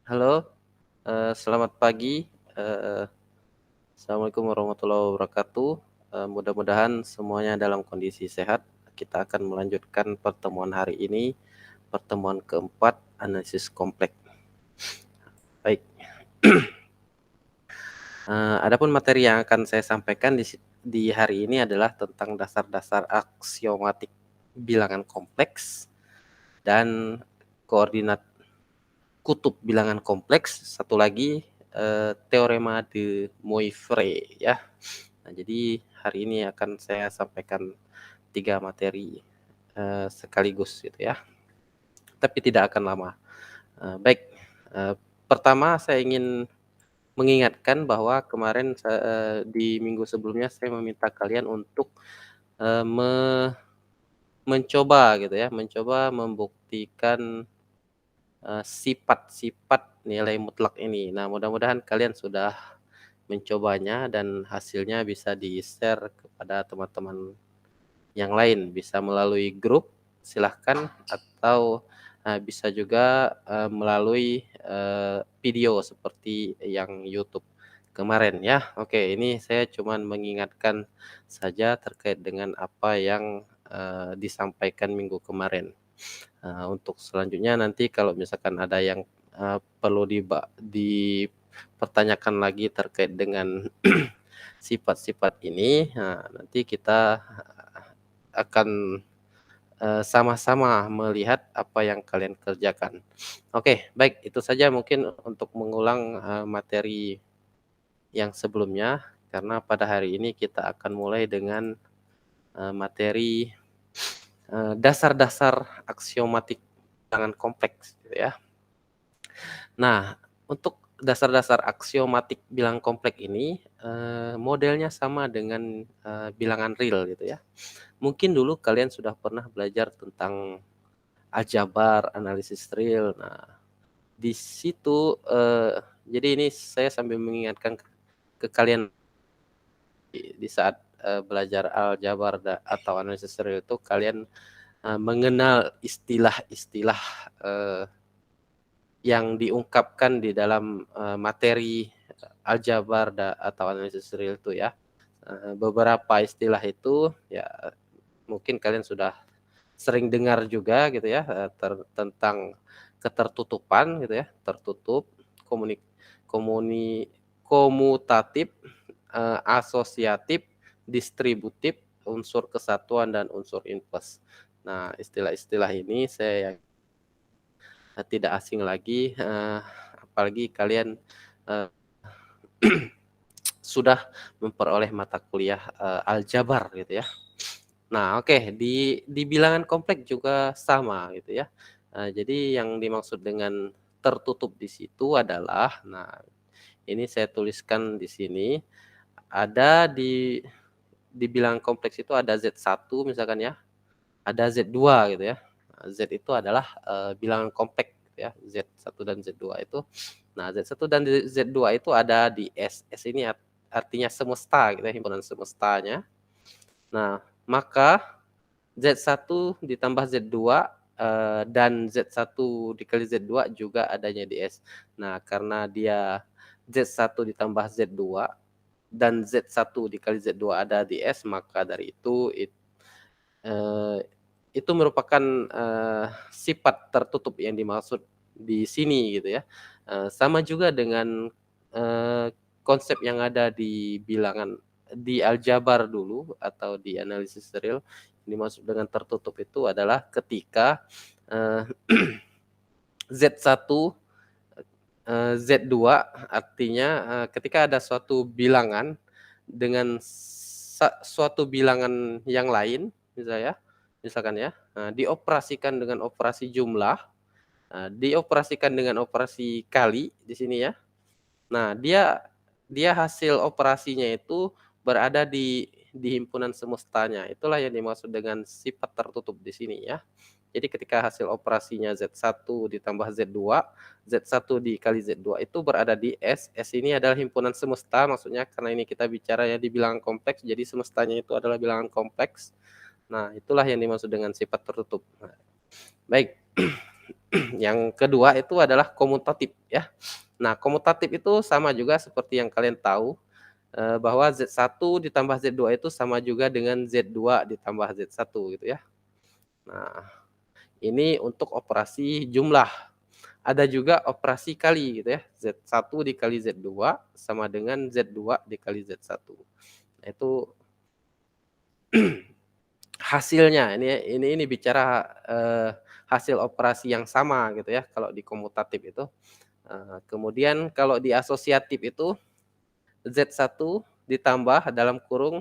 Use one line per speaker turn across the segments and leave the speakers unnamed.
Halo, selamat pagi. Assalamualaikum warahmatullahi wabarakatuh. Mudah-mudahan semuanya dalam kondisi sehat. Kita akan melanjutkan pertemuan hari ini, pertemuan keempat, analisis kompleks. Baik. Adapun materi yang akan saya sampaikan di hari ini adalah tentang dasar-dasar aksiomatik bilangan kompleks dan koordinat kutub bilangan kompleks. Satu lagi teorema de Moivre ya. Nah, jadi hari ini akan saya sampaikan 3 materi sekaligus gitu ya. Tapi tidak akan lama. Baik, pertama saya ingin mengingatkan bahwa kemarin di minggu sebelumnya saya meminta kalian untuk mencoba gitu ya, mencoba membuktikan sifat-sifat nilai mutlak ini. Nah, mudah-mudahan kalian sudah mencobanya dan hasilnya bisa di-share kepada teman-teman yang lain, bisa melalui grup silahkan atau bisa juga melalui video seperti yang YouTube kemarin ya. Oke, ini saya cuman mengingatkan saja terkait dengan apa yang disampaikan minggu kemarin. Untuk selanjutnya nanti kalau misalkan ada yang perlu dipertanyakan lagi terkait dengan sifat-sifat ini, nanti kita akan sama-sama melihat apa yang kalian kerjakan. Oke, baik, itu saja mungkin untuk mengulang materi yang sebelumnya, karena pada hari ini kita akan mulai dengan materi dasar-dasar aksiomatik bilangan kompleks gitu ya. Nah, untuk dasar-dasar aksiomatik bilangan kompleks ini modelnya sama dengan bilangan real gitu ya. Mungkin dulu kalian sudah pernah belajar tentang aljabar, analisis real. Nah, di situ jadi ini saya sambil mengingatkan ke kalian di saat belajar aljabar atau analisis real itu kalian mengenal istilah-istilah yang diungkapkan di dalam materi aljabar atau analisis real itu ya. Beberapa istilah itu ya mungkin kalian sudah sering dengar juga gitu ya tentang ketertutupan gitu ya, tertutup, komuni, komuni, komutatif, asosiatif, distributif, unsur kesatuan dan unsur inverse. Nah, istilah-istilah ini saya tidak asing lagi, apalagi kalian sudah memperoleh mata kuliah aljabar gitu ya. Nah, oke, di bilangan kompleks juga sama gitu ya. Jadi yang dimaksud dengan tertutup di situ adalah, nah ini saya tuliskan di sini, ada di bilangan kompleks itu ada Z1 misalkan ya, ada Z2 gitu ya. Nah, Z itu adalah bilangan kompleks gitu ya, Z1 dan Z2 itu. Nah, Z1 dan Z2 itu ada di S. S ini artinya semesta gitu ya, himpunan semestanya. Nah, maka Z1 ditambah Z2 dan Z1 dikali Z2 juga adanya di S. Nah, karena dia Z1 ditambah Z2 dan Z1 dikali Z2 ada di S, maka dari itu merupakan sifat tertutup yang dimaksud di sini gitu ya. Sama juga dengan konsep yang ada di bilangan di aljabar dulu atau di analisis real, yang dimaksud dengan tertutup itu adalah ketika Z1 Z2 artinya ketika ada suatu bilangan dengan suatu bilangan yang lain misalkan ya, dioperasikan dengan operasi jumlah, dioperasikan dengan operasi kali di sini ya. Nah, dia dia hasil operasinya itu berada di himpunan semestanya. Itulah yang dimaksud dengan sifat tertutup di sini ya. Jadi ketika hasil operasinya Z1 ditambah Z2, Z1 dikali Z2 itu berada di S. S ini adalah himpunan semesta, maksudnya karena ini kita bicara ya di bilangan kompleks, jadi semestanya itu adalah bilangan kompleks. Nah, itulah yang dimaksud dengan sifat tertutup. Nah, baik. Yang kedua itu adalah komutatif ya. Nah, komutatif itu sama juga seperti yang kalian tahu, bahwa Z1 ditambah Z2 itu sama juga dengan Z2 ditambah Z1 gitu ya. Nah, ini untuk operasi jumlah. Ada juga operasi kali gitu ya, Z1 dikali Z2 sama dengan Z2 dikali Z1. Nah, itu hasilnya, ini bicara, hasil operasi yang sama gitu ya, kalau di komutatif itu. Kemudian kalau di asosiatif itu Z1 ditambah dalam kurung,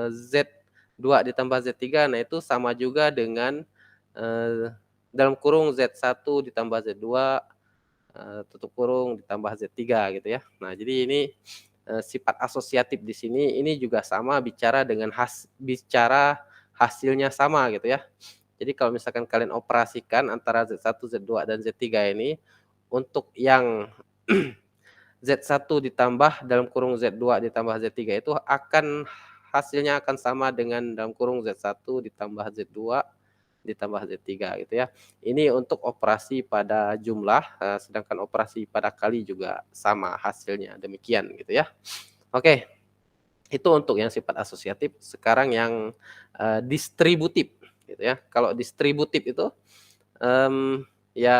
Z2 ditambah Z3, nah itu sama juga dengan, dalam kurung Z1 ditambah Z2, tutup kurung ditambah Z3 gitu ya. Nah, jadi ini, sifat asosiatif di sini ini juga sama bicara hasilnya sama gitu ya. Jadi kalau misalkan kalian operasikan antara Z1, Z2, dan Z3 ini, untuk yang Z1 ditambah dalam kurung Z2 ditambah Z3 itu hasilnya akan sama dengan dalam kurung Z1 ditambah Z2 ditambah Z3 gitu ya. Ini untuk operasi pada jumlah, sedangkan operasi pada kali juga sama hasilnya, demikian gitu ya. Oke, itu untuk yang sifat asosiatif. Sekarang yang, distributif gitu ya. Kalau distributif itu, ya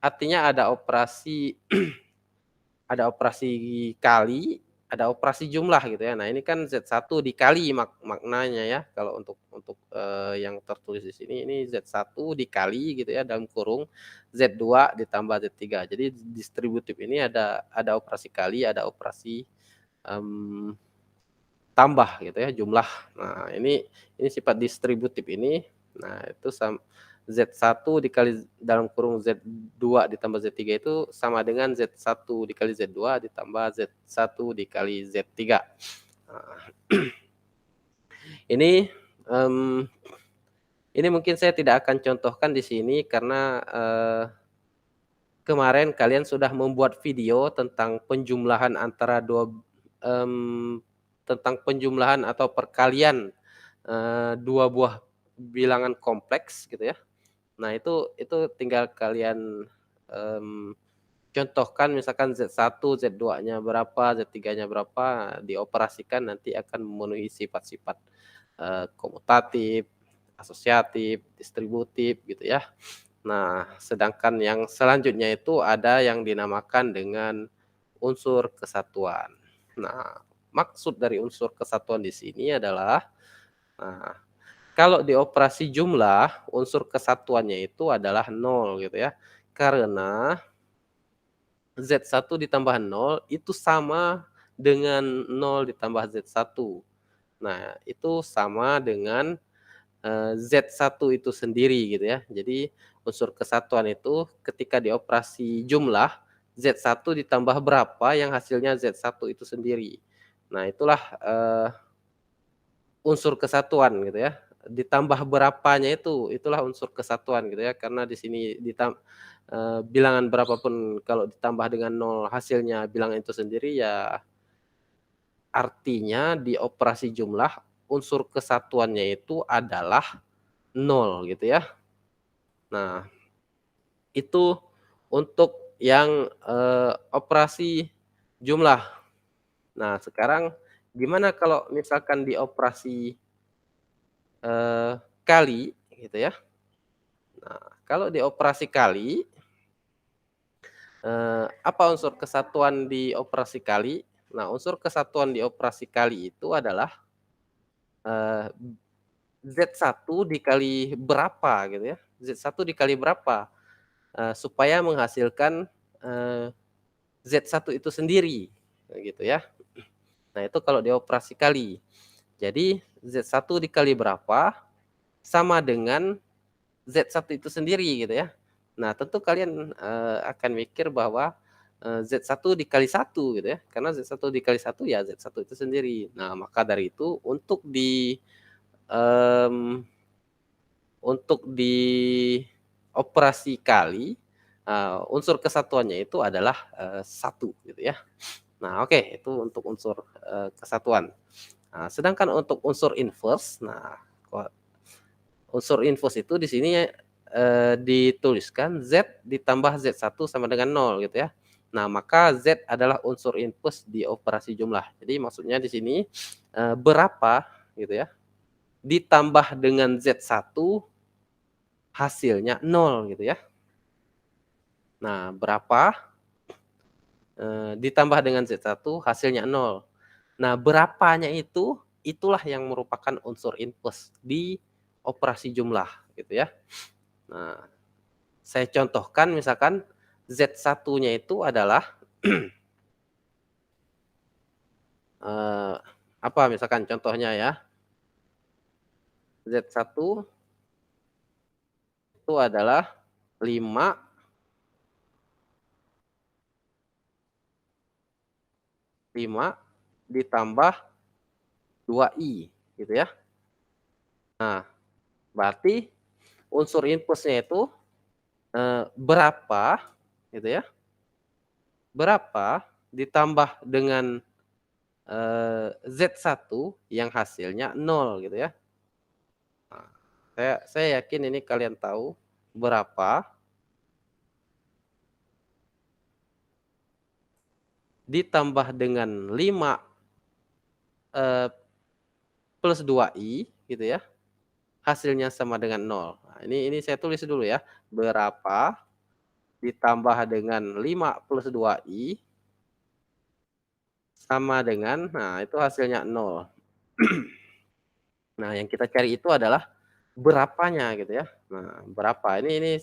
artinya ada operasi kali, ada operasi jumlah gitu ya. Nah, ini kan Z1 dikali maknanya ya, kalau untuk, yang tertulis di sini, ini Z1 dikali gitu ya dalam kurung Z2 ditambah Z3. Jadi distributif ini ada operasi kali, ada operasi, mmm, tambah gitu ya, jumlah. Nah, ini sifat distributif ini, nah itu Z1 dikali dalam kurung Z2 ditambah Z3 itu sama dengan Z1 dikali Z2 ditambah Z1 dikali Z3. Nah, ini, mmm, ini mungkin saya tidak akan contohkan di sini karena, kemarin kalian sudah membuat video tentang penjumlahan mmm, tentang penjumlahan atau perkalian, 2 buah bilangan kompleks gitu ya. Nah, itu tinggal kalian, mmm, contohkan misalkan Z1, Z2-nya berapa, Z3-nya berapa, dioperasikan nanti akan memenuhi sifat-sifat, komutatif, asosiatif, distributif gitu ya. Nah, sedangkan yang selanjutnya itu ada yang dinamakan dengan unsur kesatuan. Nah, maksud dari unsur kesatuan di sini adalah, nah, kalau di operasi jumlah, unsur kesatuannya itu adalah nol gitu ya. Karena Z1 ditambah nol itu sama dengan nol ditambah Z1. Nah, itu sama dengan, Z1 itu sendiri gitu ya. Jadi unsur kesatuan itu ketika dioperasi jumlah, Z1 ditambah berapa yang hasilnya Z1 itu sendiri. Nah, itulah, unsur kesatuan gitu ya, ditambah berapanya itulah unsur kesatuan gitu ya, karena di sini bilangan berapapun kalau ditambah dengan nol hasilnya bilangan itu sendiri, ya artinya di operasi jumlah unsur kesatuannya itu adalah nol gitu ya. Nah, itu untuk yang, operasi jumlah. Nah, sekarang gimana kalau misalkan di operasi, kali gitu ya. Nah, kalau di operasi kali, apa unsur kesatuan di operasi kali? Nah, unsur kesatuan di operasi kali itu adalah, eee, Z1 dikali berapa gitu ya, Z1 dikali berapa, supaya menghasilkan, eee, Z1 itu sendiri, gitu ya. Nah, itu kalau di operasi kali. Jadi Z1 dikali berapa sama dengan Z1 itu sendiri gitu ya. Nah, tentu kalian, akan mikir bahwa, Z1 dikali satu gitu ya, karena Z1 dikali satu ya Z1 itu sendiri. Nah, maka dari itu mmm, untuk di operasi kali, unsur kesatuannya itu adalah, 1 gitu ya. Nah, oke, itu untuk unsur, kesatuan. Nah, sedangkan untuk unsur inverse, nah, unsur inverse itu di sini dituliskan Z ditambah Z1 sama dengan 0 gitu ya. Nah, maka Z adalah unsur input di operasi jumlah. Jadi maksudnya di sini, berapa gitu ya, ditambah dengan Z1 hasilnya 0 gitu ya. Nah, berapa, ditambah dengan Z1 hasilnya 0. Nah, berapanya itu, itulah yang merupakan unsur input di operasi jumlah gitu ya. Nah, saya contohkan misalkan Z1-nya itu adalah apa misalkan contohnya ya, Z1 itu adalah 5 ditambah 2i gitu ya. Nah, berarti unsur input-nya itu, berapa gitu ya, berapa ditambah dengan, Z1 yang hasilnya 0 gitu ya. Nah, saya yakin ini kalian tahu berapa ditambah dengan 5, eee, plus 2i gitu ya, hasilnya sama dengan 0. Nah, ini saya tulis dulu ya, berapa ditambah dengan 5 plus 2i sama dengan, nah itu hasilnya 0. Nah, yang kita cari itu adalah berapanya gitu ya. Nah, berapa ini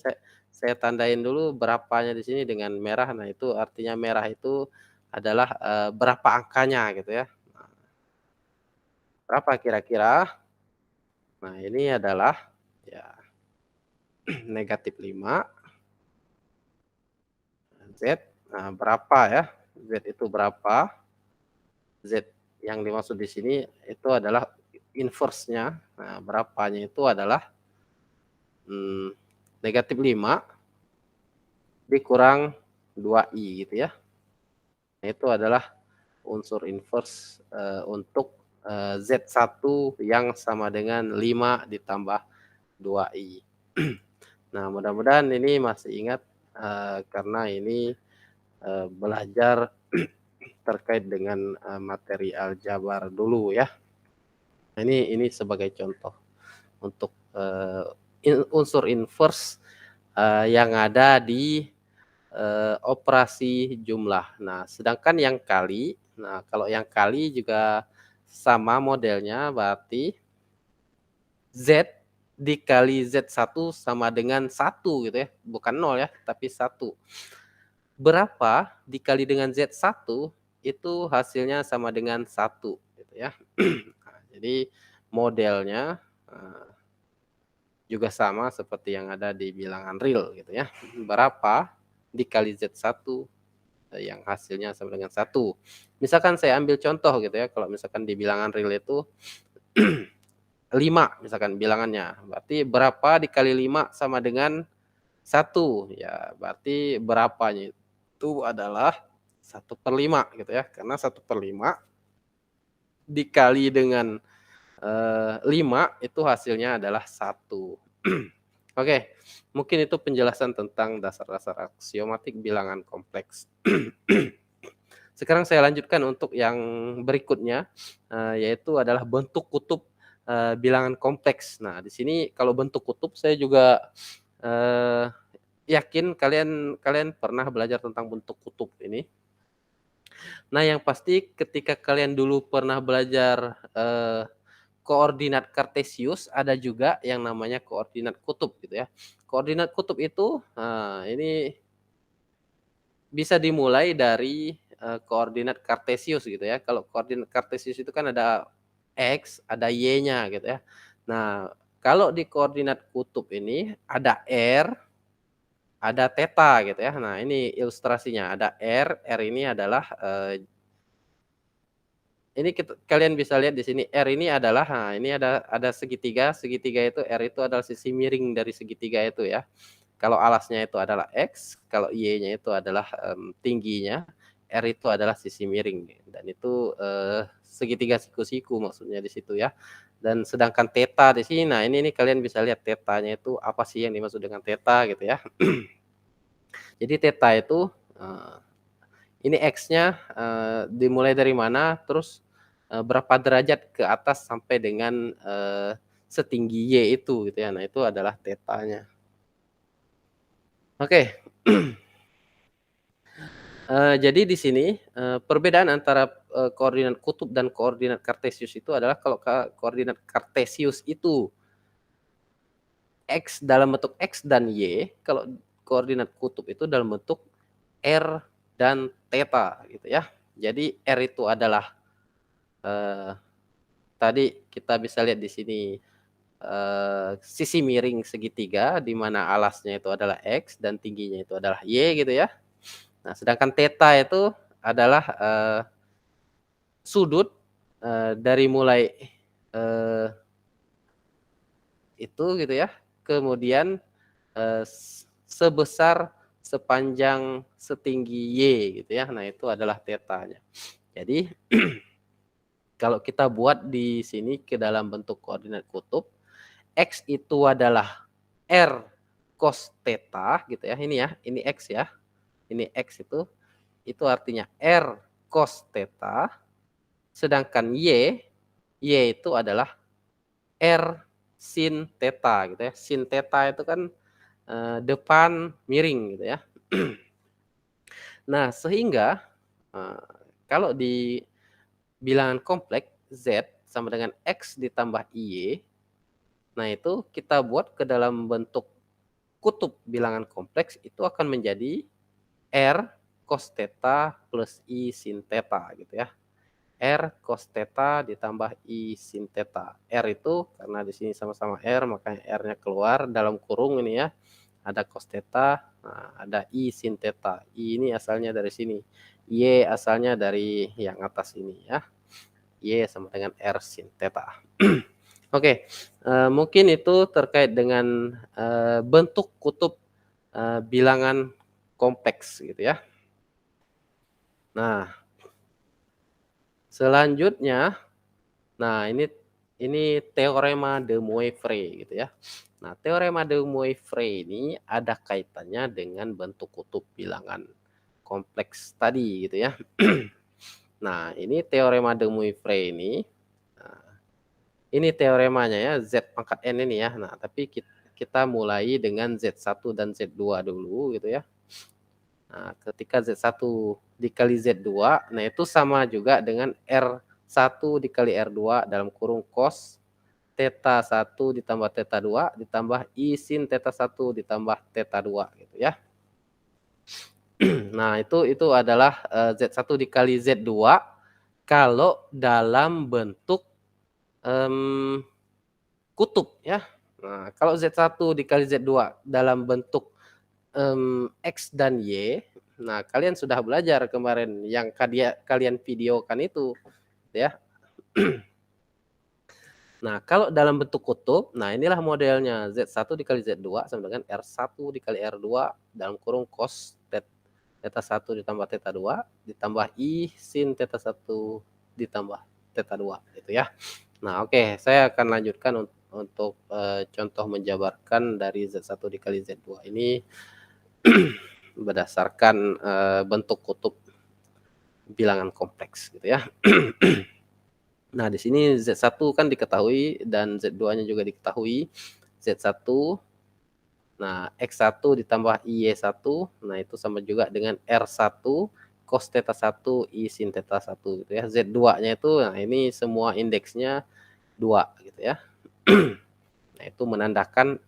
saya tandain dulu berapanya di sini dengan merah. Nah, itu artinya merah itu adalah, berapa angkanya gitu ya. Nah, berapa kira-kira? Nah, ini adalah ya negatif 5 Z. Nah, berapa ya? Z itu berapa? Z yang dimaksud di sini itu adalah inverse-nya. Nah, berapanya itu adalah, mmm, negatif 5 dikurang 2i gitu ya. Nah, itu adalah unsur inverse, untuk, Z1 yang sama dengan 5 ditambah 2i. Nah, mudah-mudahan ini masih ingat, karena ini, belajar terkait dengan, materi aljabar dulu ya. Nah, ini sebagai contoh untuk, unsur inverse, yang ada di, operasi jumlah. Nah, sedangkan yang kali, nah kalau yang kali juga sama modelnya berarti Z dikali Z1 sama dengan 1 gitu ya, bukan 0 ya, tapi 1. Berapa dikali dengan Z1 itu hasilnya sama dengan 1 gitu ya. Nah, jadi modelnya, juga sama seperti yang ada di bilangan real gitu ya. Berapa dikali Z1, yang hasilnya sama dengan 1. Misalkan saya ambil contoh gitu ya, kalau misalkan di bilangan real itu 5 misalkan bilangannya, berarti berapa dikali 5 sama dengan 1, ya berarti berapanya itu adalah 1/5 gitu ya, karena 1/5 dikali dengan, 5 itu hasilnya adalah 1. Oke, mungkin itu penjelasan tentang dasar-dasar aksiomatik bilangan kompleks. Sekarang saya lanjutkan untuk yang berikutnya, yaitu adalah bentuk kutub, bilangan kompleks. Nah, di sini kalau bentuk kutub saya juga, eee, yakin kalian kalian pernah belajar tentang bentuk kutub ini. Nah, yang pasti ketika kalian dulu pernah belajar, koordinat kartesius, ada juga yang namanya koordinat kutub gitu ya. Koordinat kutub itu, ini bisa dimulai dari, koordinat kartesius gitu ya. Kalau koordinat kartesius itu kan ada X, ada Y-nya gitu ya. Nah, kalau di koordinat kutub ini ada R, ada theta gitu ya. Nah, ini ilustrasinya, ada R ini adalah, ini kalian bisa lihat di sini R ini adalah, nah ini ada segitiga, segitiga itu R itu adalah sisi miring dari segitiga itu ya. Kalau alasnya itu adalah X, kalau Y-nya itu adalah, tingginya, R itu adalah sisi miring dan itu, segitiga siku-siku maksudnya di situ ya. Dan sedangkan theta di sini, nah ini nih kalian bisa lihat tetanya itu apa sih yang dimaksud dengan theta gitu ya. Jadi theta itu, ini X-nya, dimulai dari mana, terus, berapa derajat ke atas sampai dengan, setinggi Y itu gitu ya. Nah itu adalah tetanya. Oke. Jadi di sini, perbedaan antara, koordinat kutub dan koordinat kartesius itu adalah kalau koordinat kartesius itu X dalam bentuk X dan Y, kalau koordinat kutub itu dalam bentuk R dan theta gitu ya. Jadi R itu adalah, eee, tadi kita bisa lihat di sini, sisi miring segitiga di mana alasnya itu adalah X dan tingginya itu adalah Y gitu ya. Nah sedangkan theta itu adalah, sudut, dari mulai, eee, itu gitu ya, kemudian, sebesar, sepanjang, setinggi Y gitu ya. Nah itu adalah tetanya. Jadi kalau kita buat di sini ke dalam bentuk koordinat kutub, X itu adalah R cos theta gitu ya, ini ya, ini X ya, ini X itu artinya R cos theta, sedangkan Y itu adalah R sin theta gitu ya. Sin theta itu kan, depan miring gitu ya. Nah sehingga, eee, kalau di bilangan kompleks Z sama dengan X ditambah Y, nah itu kita buat ke dalam bentuk kutub bilangan kompleks itu akan menjadi R cos theta plus I sin theta gitu ya. R cos theta ditambah I sin theta. R itu karena di sini sama-sama R makanya R-nya keluar dalam kurung ini ya. Ada cos theta, nah ada I sin theta. I ini asalnya dari sini. Y asalnya dari yang atas ini ya. Y sama dengan R sin theta. Oke, mungkin itu terkait dengan, bentuk kutub, bilangan kompleks gitu ya. Nah, selanjutnya, nah ini teorema de Moivre gitu ya. Nah, teorema de Moivre ini ada kaitannya dengan bentuk kutub bilangan kompleks tadi gitu ya. Nah, ini teorema de Moivre ini teoremanya ya Z pangkat N ini ya. Nah, tapi kita mulai dengan Z1 dan Z2 dulu gitu ya. Nah, ketika Z1 dikali Z2, nah itu sama juga dengan R1 dikali R2 dalam kurung cos theta 1 ditambah theta 2 ditambah I sin theta 1 ditambah theta 2 gitu ya. Nah, itu adalah, Z1 dikali Z2 kalau dalam bentuk, mmm, kutub ya. Nah, kalau Z1 dikali Z2 dalam bentuk, X dan Y, nah kalian sudah belajar kemarin yang kalian videokan itu, ya. Nah, kalau dalam bentuk kutub, nah inilah modelnya Z1 dikali Z2 sama dengan R1 dikali R2 dalam kurung cos theta 1 ditambah theta 2 ditambah I sin theta 1 ditambah theta 2 gitu ya. Nah, oke, saya akan lanjutkan untuk, contoh menjabarkan dari Z1 dikali Z2 ini berdasarkan, bentuk kutub bilangan kompleks gitu ya. Nah, di sini Z1 kan diketahui dan Z2-nya juga diketahui. Z1, nah X1 ditambah Y1, nah itu sama juga dengan R1 cos theta 1 I sin theta 1 gitu ya. Z2-nya itu, nah ini semua indeksnya 2 gitu ya. Nah, itu menandakan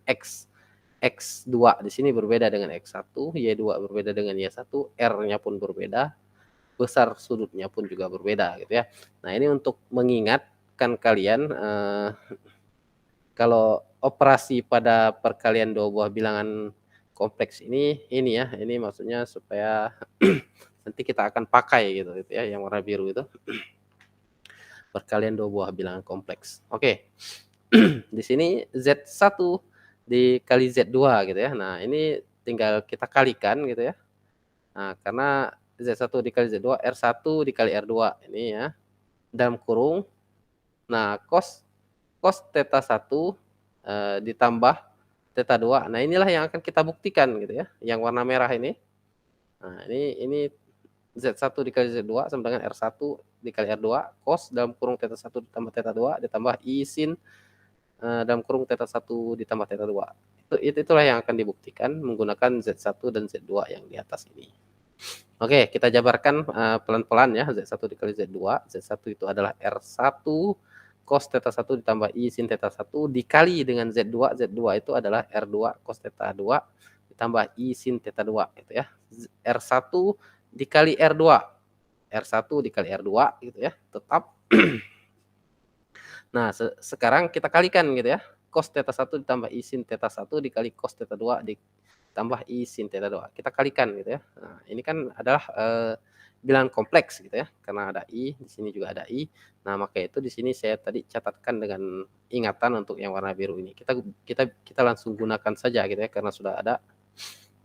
X2 di sini berbeda dengan X1, Y2 berbeda dengan Y1, R-nya pun berbeda, besar sudutnya pun juga berbeda gitu ya. Nah, ini untuk mengingatkan kalian, kalau operasi pada perkalian dua buah bilangan kompleks ini ya, ini maksudnya supaya nanti kita akan pakai gitu ya, yang warna biru itu. Perkalian dua buah bilangan kompleks. Oke. Di sini Z1 dikali Z2 gitu ya. Nah, ini tinggal kita kalikan gitu ya. Nah, karena Z1 dikali Z2, R1 dikali R2 ini ya, dalam kurung. Nah, cos theta 1 ditambah theta 2. Nah, inilah yang akan kita buktikan gitu ya, yang warna merah ini. Nah, ini Z1 dikali Z2 sama dengan R1 dikali R2 cos dalam kurung theta 1 ditambah theta 2 ditambah I sin dalam kurung theta 1 ditambah theta 2. Itulah yang akan dibuktikan menggunakan Z1 dan Z2 yang di atas ini. Oke, kita jabarkan pelan-pelan ya. Z1 dikali Z2. Z1 itu adalah R1 cos theta 1 ditambah I sin theta 1 dikali dengan Z2. Z2 itu adalah R2 cos theta 2 ditambah I sin theta 2 gitu ya. R1 dikali R2. R1 dikali R2 gitu ya. Tetap. Nah, sekarang kita kalikan gitu ya. Cos theta 1 ditambah I sin theta 1 dikali cos theta 2 ditambah I sin theta 2. Kita kalikan gitu ya. Nah, ini kan adalah bilangan kompleks gitu ya. Karena ada I, di sini juga ada I. Nah, maka itu di sini saya tadi catatkan dengan ingatan untuk yang warna biru ini. Kita langsung gunakan saja gitu ya karena sudah ada.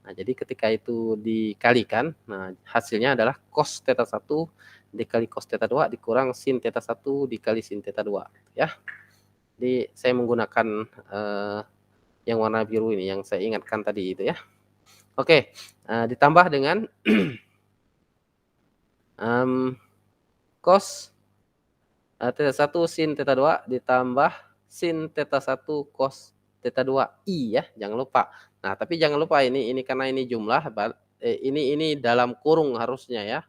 Nah, jadi ketika itu dikalikan, nah hasilnya adalah cos theta 1 dikali cos theta 2 dikurang sin theta 1 dikali sin theta 2 ya. Jadi saya menggunakan yang warna biru ini yang saya ingatkan tadi itu ya. Oke, ditambah dengan cos theta 1 sin theta 2 ditambah sin theta 1 cos theta 2 I ya, jangan lupa. Nah, tapi jangan lupa ini karena ini jumlah ini dalam kurung harusnya ya.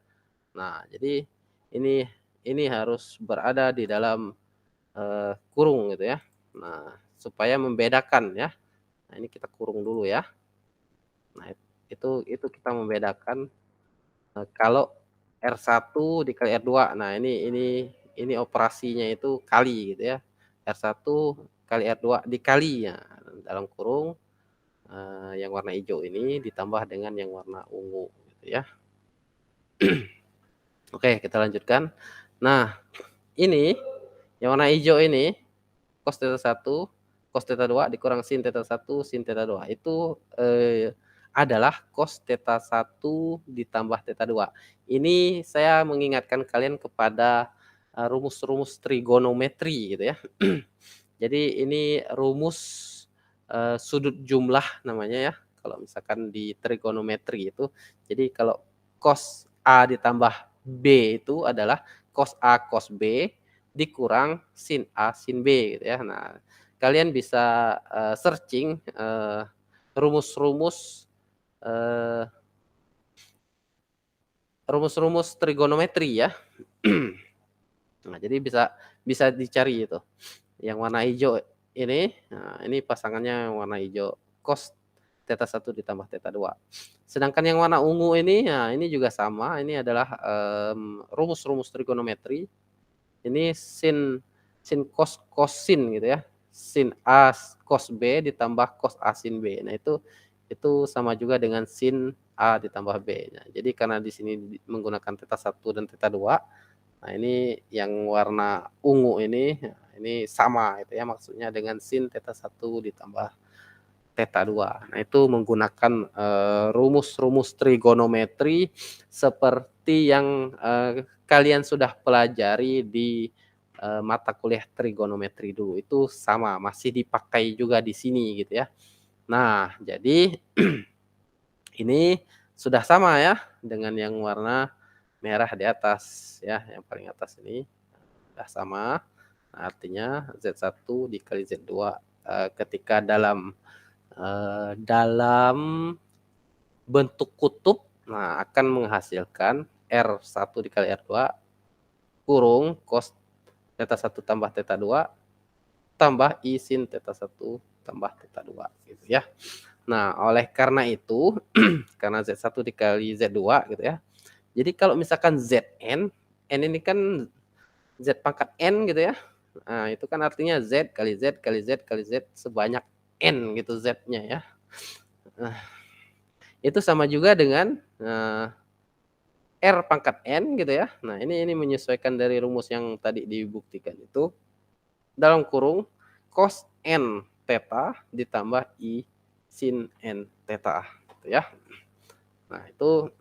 Nah, jadi ini harus berada di dalam kurung gitu ya. Nah, supaya membedakan ya. Nah, ini kita kurung dulu ya. Nah, itu kita membedakan kalau R1 dikali R2. Nah, ini operasinya itu kali gitu ya. R1 kali R2 dikali ya dalam kurung yang warna hijau ini ditambah dengan yang warna ungu gitu ya. Oke, kita lanjutkan. Nah, ini yang warna hijau ini cos theta 1, cos theta 2 dikurang sin theta 1, sin theta 2. Itu adalah cos theta 1 ditambah theta 2. Ini saya mengingatkan kalian kepada rumus-rumus trigonometri gitu ya. Jadi ini rumus sudut jumlah namanya ya. Kalau misalkan di trigonometri itu. Jadi kalau cos A ditambah B itu adalah cos A cos B dikurang sin A sin B gitu ya. Nah, kalian bisa searching rumus-rumus rumus-rumus trigonometri ya. Nah, jadi bisa dicari itu. Yang warna hijau ini, nah ini pasangannya yang warna hijau cos theta 1 ditambah theta 2. Sedangkan yang warna ungu ini, nah ini juga sama, ini adalah rumus-rumus trigonometri. Ini sin cos sin gitu ya. Sin A cos B ditambah cos A sin B. Nah, itu sama juga dengan sin A ditambah B. Nah, jadi karena di sini menggunakan theta 1 dan theta 2, nah ini yang warna ungu ini sama itu ya maksudnya dengan sin theta 1 ditambah theta 2. Nah, itu menggunakan rumus-rumus trigonometri seperti yang kalian sudah pelajari di mata kuliah trigonometri dulu. Itu sama, masih dipakai juga di sini gitu ya. Nah, jadi ini sudah sama ya dengan yang warna merah di atas ya, yang paling atas ini sudah sama. Nah, artinya Z1 dikali Z2 ketika dalam bentuk kutub, nah akan menghasilkan R1 dikali R2 kurung cos theta 1 tambah theta 2 tambah I sin theta 1 tambah theta 2 gitu ya. Nah, oleh karena itu karena Z1 dikali Z2 gitu ya. Jadi kalau misalkan Zn, N ini kan Z pangkat N gitu ya. Nah, itu kan artinya Z kali Z kali Z kali Z sebanyak N gitu Z-nya ya. Nah, itu sama juga dengan R pangkat N gitu ya. Nah, ini menyesuaikan dari rumus yang tadi dibuktikan itu. Dalam kurung cos N theta ditambah I sin N theta gitu ya. Nah, itu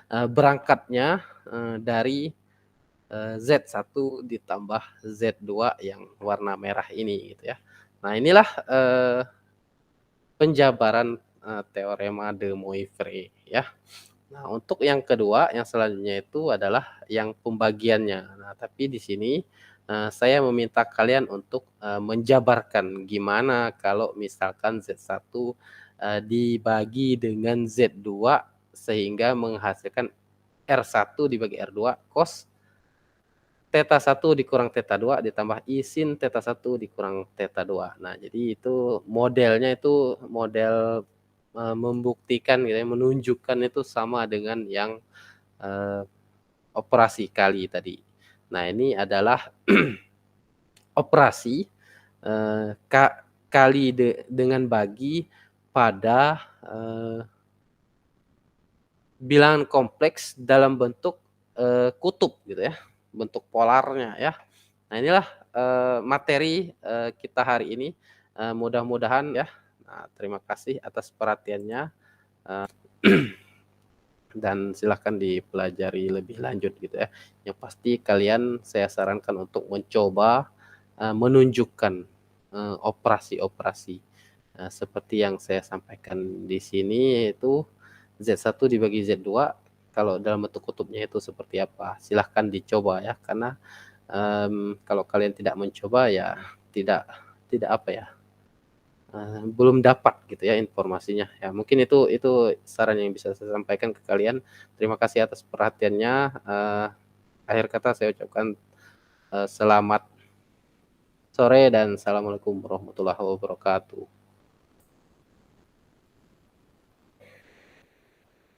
berangkatnya, dari, Z1 ditambah Z2 yang warna merah ini gitu ya. Nah inilah, penjabaran, teorema de Moivre ya. Nah untuk yang kedua, yang selanjutnya itu adalah yang pembagiannya. Nah tapi di sini, saya meminta kalian untuk, menjabarkan gimana kalau misalkan Z1, dibagi dengan Z2 sehingga menghasilkan R1 dibagi R2 cos θ1 dikurang θ2 ditambah I sin θ1 dikurang θ2. Nah, jadi itu modelnya itu model, membuktikan gitu ya, menunjukkan itu sama dengan yang, eee, operasi kali tadi. Nah, ini adalah operasi, kali dengan bagi pada, bilangan kompleks dalam bentuk, kutub gitu ya, bentuk polarnya ya. Nah inilah, materi, kita hari ini, mudah-mudahan ya. Nah terima kasih atas perhatiannya, dan silakan dipelajari lebih lanjut gitu ya. Yang pasti kalian saya sarankan untuk mencoba, menunjukkan, operasi-operasi, seperti yang saya sampaikan di sini yaitu Z1 dibagi Z2 kalau dalam bentuk kutubnya itu seperti apa. Silahkan dicoba ya karena, kalau kalian tidak mencoba ya tidak tidak apa ya, belum dapat gitu ya informasinya. Ya mungkin itu saran yang bisa saya sampaikan ke kalian. Terima kasih atas perhatiannya, akhir kata saya ucapkan, selamat sore dan assalamualaikum warahmatullahi wabarakatuh.